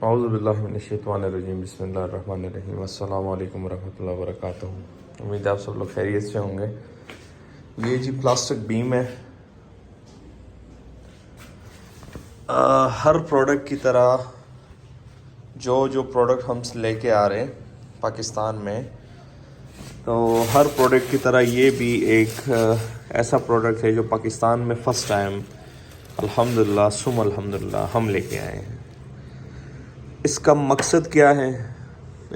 औज़ुबिल्लाहिमिनश्शैतानिर्रजीम बिस्मिल्लाहिर्रहमानिर्रहीम अस्सलामु अलैकुम वरहमतुल्लाहि वबरकातुहू। उम्मीद है आप सब लोग खैरियत से होंगे। ये जी प्लास्टिक बीम है। हर प्रोडक्ट की तरह जो प्रोडक्ट हम लेके आ रहे हैं पाकिस्तान में, तो हर प्रोडक्ट की तरह ये भी एक ऐसा प्रोडक्ट है जो पाकिस्तान में फ़र्स्ट टाइम अल्हम्दुलिल्लाह सुम अल्हम्दुलिल्लाह हम लेके आए हैं। इसका मकसद क्या है,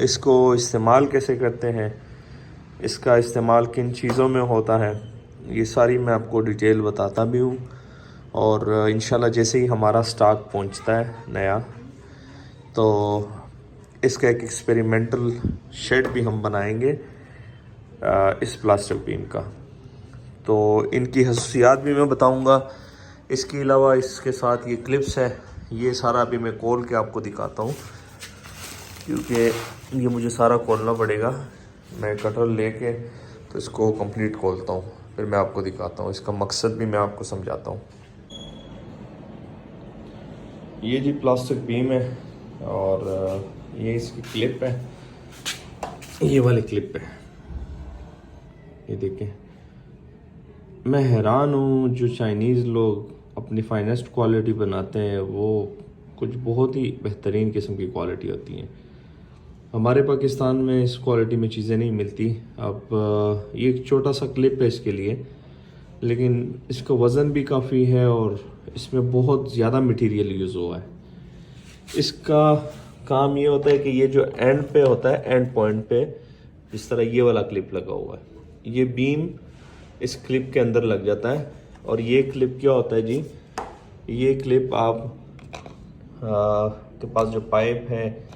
इसको इस्तेमाल कैसे करते हैं, इसका इस्तेमाल किन चीज़ों में होता है, ये सारी मैं आपको डिटेल बताता भी हूँ। और इंशाल्लाह जैसे ही हमारा स्टॉक पहुँचता है नया, तो इसका एक एक्सपेरिमेंटल शेड भी हम बनाएंगे इस प्लास्टिक बीम का। तो इनकी खसूसियात भी मैं बताऊँगा। इसके अलावा इसके साथ ये क्लिप्स है, ये सारा अभी मैं खोल के आपको दिखाता हूँ, क्योंकि ये मुझे सारा खोलना पड़ेगा। मैं कटर लेके तो इसको कंप्लीट खोलता हूँ, फिर मैं आपको दिखाता हूँ। इसका मकसद भी मैं आपको समझाता हूँ। ये जी प्लास्टिक बीम है और ये इसकी क्लिप है, ये वाली क्लिप है, ये देखें। मैं हैरान हूँ, जो चाइनीज़ लोग अपनी फाइनेस्ट क्वालिटी बनाते हैं वो कुछ बहुत ही बेहतरीन किस्म की क्वालिटी होती हैं। हमारे पाकिस्तान में इस क्वालिटी में चीज़ें नहीं मिलती। अब ये एक छोटा सा क्लिप है इसके लिए, लेकिन इसका वज़न भी काफ़ी है और इसमें बहुत ज़्यादा मटेरियल यूज़ हुआ है। इसका काम ये होता है कि ये जो एंड पे होता है, एंड पॉइंट पे जिस तरह ये वाला क्लिप लगा हुआ है, ये बीम इस क्लिप के अंदर लग जाता है। और ये क्लिप क्या होता है जी, ये क्लिप आप के पास जो पाइप है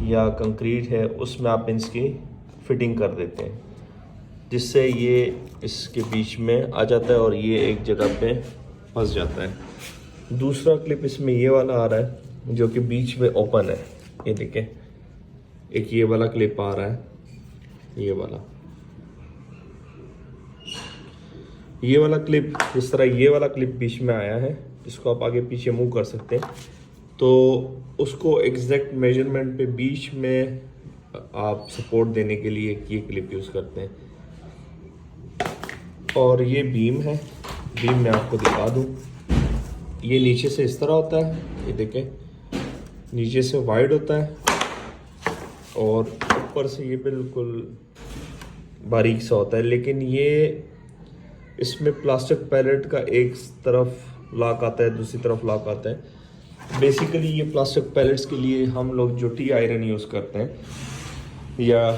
या कंक्रीट है उसमें आप इसकी फिटिंग कर देते हैं, जिससे ये इसके बीच में आ जाता है और ये एक जगह पे फंस जाता है। दूसरा क्लिप इसमें ये वाला आ रहा है जो कि बीच में ओपन है, ये देखें। एक ये वाला क्लिप आ रहा है, ये वाला क्लिप, जिस तरह ये वाला क्लिप बीच में आया है, इसको आप आगे पीछे मूव कर सकते हैं। तो उसको एग्जैक्ट मेजरमेंट पे बीच में आप सपोर्ट देने के लिए ये क्लिप यूज़ करते हैं। और ये बीम है, बीम मैं आपको दिखा दूँ। ये नीचे से इस तरह होता है, ये देखें, नीचे से वाइड होता है और ऊपर से ये बिल्कुल बारीक सा होता है। लेकिन ये इसमें प्लास्टिक पैलेट का एक तरफ लॉक आता है, दूसरी तरफ लॉक आता है। बेसिकली ये प्लास्टिक पैलेट्स के लिए हम लोग जो टी आयरन यूज़ करते हैं या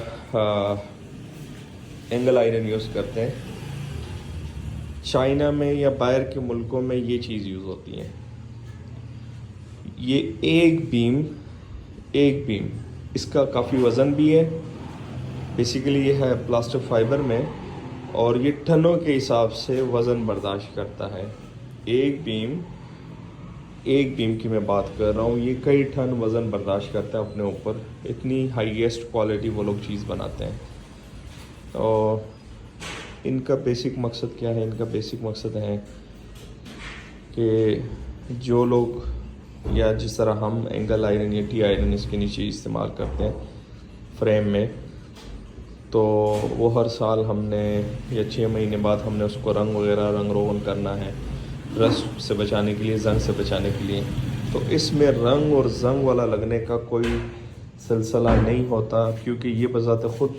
एंगल आयरन यूज़ करते हैं, चाइना में या बाहर के मुल्कों में ये चीज़ यूज़ होती है। ये एक बीम इसका काफ़ी वज़न भी है। बेसिकली ये है प्लास्टिक फाइबर में, और ये टनों के हिसाब से वज़न बर्दाश्त करता है। एक बीम की मैं बात कर रहा हूँ, ये कई टन वज़न बर्दाश्त करता है अपने ऊपर। इतनी हाईएस्ट क्वालिटी वो लोग चीज़ बनाते हैं। और इनका बेसिक मकसद क्या है? इनका बेसिक मकसद है कि जो लोग, या जिस तरह हम एंगल आयरन या टी आयरन इसके नीचे इस्तेमाल करते हैं फ्रेम में, तो वो हर साल हमने या 6 महीने बाद हमने उसको रंग रोगन करना है, रस्ट से बचाने के लिए, जंग से बचाने के लिए। तो इसमें रंग और जंग वाला लगने का कोई सिलसिला नहीं होता, क्योंकि ये बज़ाते ख़ुद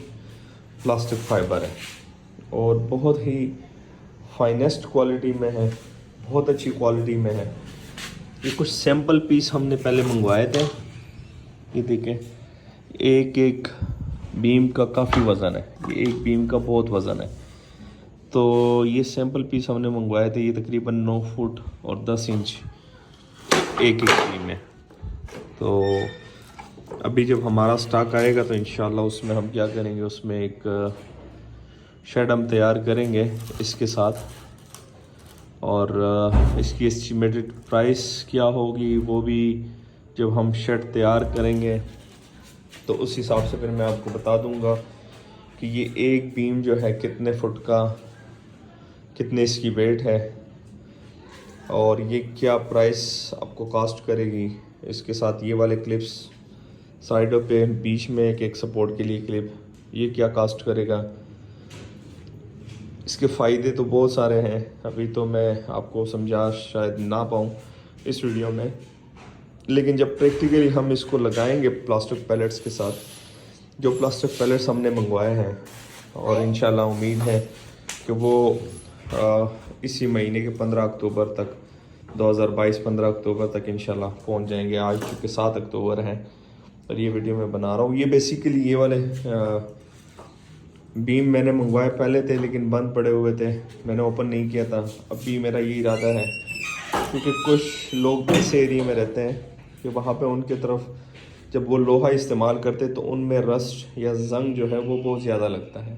प्लास्टिक फाइबर है और बहुत ही फाइनेस्ट क्वालिटी में है, बहुत अच्छी क्वालिटी में है। ये कुछ सैम्पल पीस हमने पहले मंगवाए थे, ये देखें। एक बीम का काफ़ी वज़न है, ये एक बीम का बहुत वज़न है। तो ये सैम्पल पीस हमने मंगवाए थे, ये तकरीबन 9 फुट और 10 इंच एक बीम है। तो अभी जब हमारा स्टॉक आएगा तो इंशाल्लाह उसमें हम क्या करेंगे, उसमें एक शेड हम तैयार करेंगे इसके साथ। और इसकी एस्टिमेटेड प्राइस क्या होगी वो भी जब हम शेड तैयार करेंगे तो उस हिसाब से फिर मैं आपको बता दूंगा कि ये एक बीम जो है कितने फुट का, कितने इसकी वेट है और ये क्या प्राइस आपको कास्ट करेगी। इसके साथ ये वाले क्लिप्स साइडों पे, बीच में एक सपोर्ट के लिए क्लिप। ये क्या कास्ट करेगा? इसके फ़ायदे तो बहुत सारे हैं, अभी तो मैं आपको समझा शायद ना पाऊँ इस वीडियो में, लेकिन जब प्रैक्टिकली हम इसको लगाएंगे प्लास्टिक पैलेट्स के साथ, जो प्लास्टिक पैलेट्स हमने मंगवाए हैं, और इंशाल्लाह उम्मीद है कि वो इसी महीने के 15 अक्टूबर तक 2022 15 अक्टूबर तक इंशाल्लाह पहुंच जाएंगे। आज चूँकि 7 अक्टूबर है और ये वीडियो मैं बना रहा हूँ। ये बेसिकली ये वाले बीम मैंने मंगवाए पहले थे, लेकिन बंद पड़े हुए थे, मैंने ओपन नहीं किया था। अभी मेरा ये इरादा है, क्योंकि कुछ लोग ऐसे एरिया में रहते हैं कि वहाँ पे उनके तरफ जब वो लोहा इस्तेमाल करते तो उनमें रस्ट या जंग जो है वो बहुत ज़्यादा लगता है।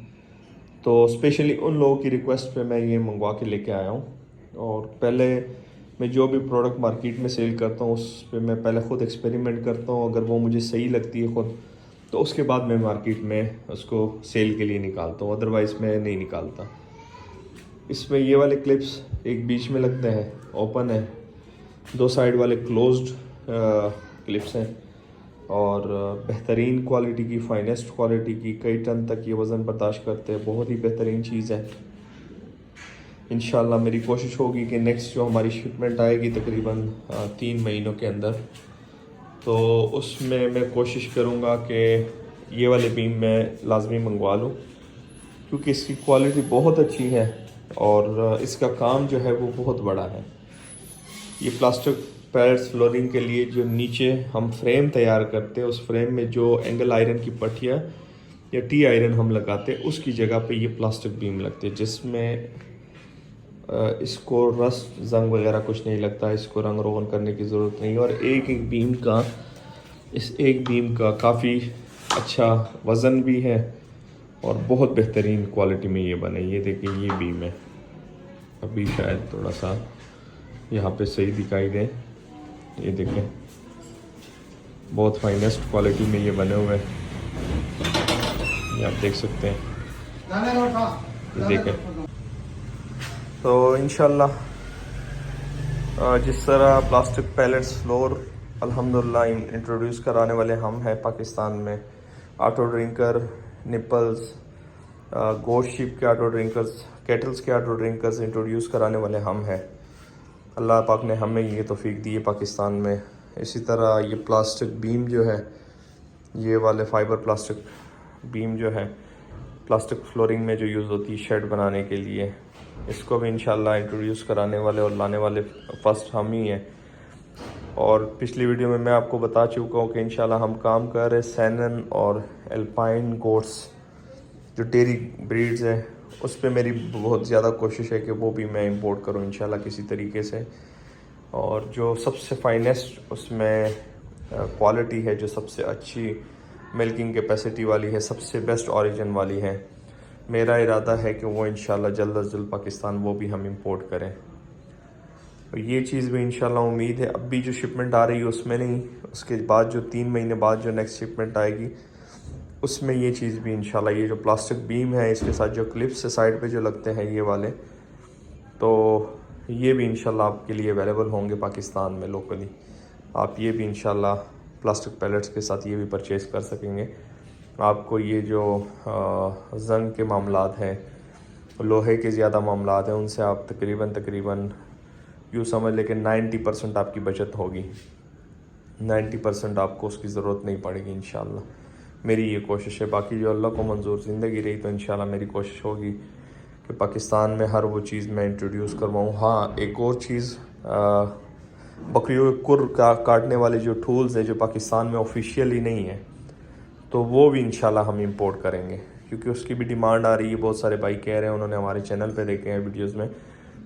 तो स्पेशली उन लोगों की रिक्वेस्ट पे मैं ये मंगवा के लेके आया हूँ। और पहले मैं जो भी प्रोडक्ट मार्केट में सेल करता हूँ उस पर मैं पहले ख़ुद एक्सपेरिमेंट करता हूँ, अगर वो मुझे सही लगती है ख़ुद, तो उसके बाद मैं मार्केट में उसको सेल के लिए निकालता हूँ, अदरवाइज़ मैं नहीं निकालता। इसमें ये वाले क्लिप्स एक बीच में लगते हैं, ओपन है, दो साइड वाले क्लोज्ड क्लिप्स हैं, और बेहतरीन क्वालिटी की, फाइनेस्ट क्वालिटी की, कई टन तक ये वज़न बर्दाश्त करते हैं, बहुत ही बेहतरीन चीज़ है। इंशाल्लाह मेरी कोशिश होगी कि नेक्स्ट जो हमारी शिपमेंट आएगी तकरीबन 3 महीनों के अंदर, तो उसमें मैं कोशिश करूँगा कि ये वाले बीम मैं लाजमी मंगवा लूँ, क्योंकि इसकी क्वालिटी बहुत अच्छी है और इसका काम जो है वो बहुत बड़ा है। ये प्लास्टिक पैलेट्स फ्लोरिंग के लिए जो नीचे हम फ्रेम तैयार करते हैं, उस फ्रेम में जो एंगल आयरन की पट्टियाँ या टी आयरन हम लगाते हैं, उसकी जगह पे ये प्लास्टिक बीम लगते हैं, जिसमें इसको रस्ट जंग वगैरह कुछ नहीं लगता, इसको रंग रोगन करने की ज़रूरत नहीं है। और इस एक बीम का काफ़ी अच्छा वज़न भी है और बहुत बेहतरीन क्वालिटी में ये बने। ये देखिए ये बीम है, अभी शायद थोड़ा सा यहाँ पे सही दिखाई दे, ये देखें बहुत फाइनेस्ट क्वालिटी में ये बने हुए हैं, ये आप देख सकते हैं, ये देखें। तो इंशाल्लाह जिस तरह प्लास्टिक पैलेट्स फ्लोर अल्हम्दुलिल्लाह इंट्रोड्यूस कराने वाले हम हैं पाकिस्तान में, ऑटो ड्रिंकर, निपल्स, गोश्त शीप के ऑटो ड्रिंकर्स, केटल्स के ऑटो ड्रिंकर्स इंट्रोड्यूस कराने वाले हम हैं। अल्लाह पाक ने हमें ये तौफीक दी है पाकिस्तान में। इसी तरह ये प्लास्टिक बीम जो है, ये वाले फाइबर प्लास्टिक बीम जो है प्लास्टिक फ्लोरिंग में जो यूज़ होती है शेड बनाने के लिए, इसको भी इंशाल्लाह इंट्रोड्यूस कराने वाले और लाने वाले फर्स्ट हम ही हैं। और पिछली वीडियो में मैं आपको बता चुका हूँ कि इंशाल्लाह हम काम कर रहे सैनन और एल्पाइन गोट्स जो डेयरी ब्रीड्स हैं, उस पर मेरी बहुत ज़्यादा कोशिश है कि वो भी मैं इंपोर्ट करूँ इंशाल्लाह किसी तरीके से। और जो सबसे फाइनेस्ट उसमें क्वालिटी है, जो सबसे अच्छी मिल्किंग कैपेसिटी वाली है, सबसे बेस्ट ओरिजिन वाली है, मेरा इरादा है कि वो इंशाल्लाह जल्द अज जल्द पाकिस्तान वो भी हम इंपोर्ट करें। और ये चीज़ भी इंशाल्लाह उम्मीद है, अब भी जो शिपमेंट आ रही है उसमें नहीं, उसके बाद जो 3 महीने बाद जो नेक्स्ट शिपमेंट आएगी उसमें ये चीज़ भी इंशाल्लाह, ये जो प्लास्टिक बीम है इसके साथ जो क्लिप्स साइड पे जो लगते हैं ये वाले, तो ये भी इंशाल्लाह आपके लिए अवेलेबल होंगे पाकिस्तान में लोकली। आप ये भी इंशाल्लाह प्लास्टिक पैलेट्स के साथ ये भी परचेज़ कर सकेंगे। आपको ये जो जंग के मामलात हैं, लोहे के ज़्यादा मामलात हैं, उनसे आप तकरीबन यूँ समझ लें कि 90% आपकी बचत होगी, 90% आपको उसकी ज़रूरत नहीं पड़ेगी इंशाल्लाह। मेरी ये कोशिश है, बाकी जो अल्लाह को मंजूर ज़िंदगी रही तो इंशाल्लाह मेरी कोशिश होगी कि पाकिस्तान में हर वो चीज़ मैं इंट्रोड्यूस करवाऊँ। हाँ, एक और चीज़, बकरियों के कुर काटने वाले जो टूल्स हैं जो पाकिस्तान में ऑफिशियली नहीं है, तो वो भी इंशाल्लाह हम इंपोर्ट करेंगे, क्योंकि उसकी भी डिमांड आ रही है। बहुत सारे भाई कह रहे हैं, उन्होंने हमारे चैनल पे देखे हैं वीडियोस में,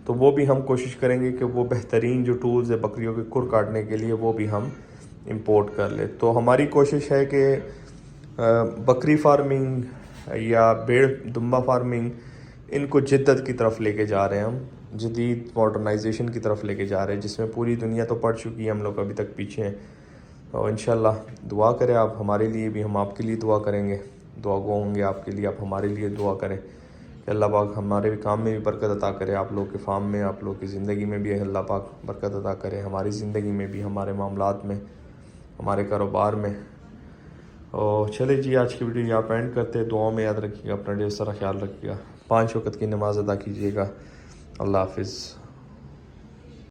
तो वो भी हम कोशिश करेंगे कि वो बेहतरीन जो टूल्स है बकरियों के कुर काटने के लिए वो भी हम इंपोर्ट कर ले। तो हमारी कोशिश है कि बकरी फार्मिंग या भेड़ दुम्बा फार्मिंग, इनको जिद्दत की तरफ लेके जा रहे हैं हम, जदीद मॉडर्नाइजेशन की तरफ लेके जा रहे हैं, जिसमें पूरी दुनिया तो पढ़ चुकी है, हम लोग अभी तक पीछे हैं। और इंशाल्लाह दुआ करें आप हमारे लिए भी, हम आपके लिए दुआ करेंगे, दुआ गो होंगे आपके लिए, आप हमारे लिए दुआ करें कि अल्लाह पाक हमारे काम में भी बरकत अता करे, आप लोग के फार्म में, आप लोग की ज़िंदगी में भी अल्लाह पाक बरकत अता करे, हमारी ज़िंदगी में भी, हमारे मामलात में हमारे कारोबार में। और चले जी, आज की वीडियो यहाँ पर एंड करते हैं। दुआओं में याद रखिएगा, अपना ढेर सारा ख्याल रखिएगा, 5 वक्त की नमाज़ अदा कीजिएगा। अल्लाह हाफिज़।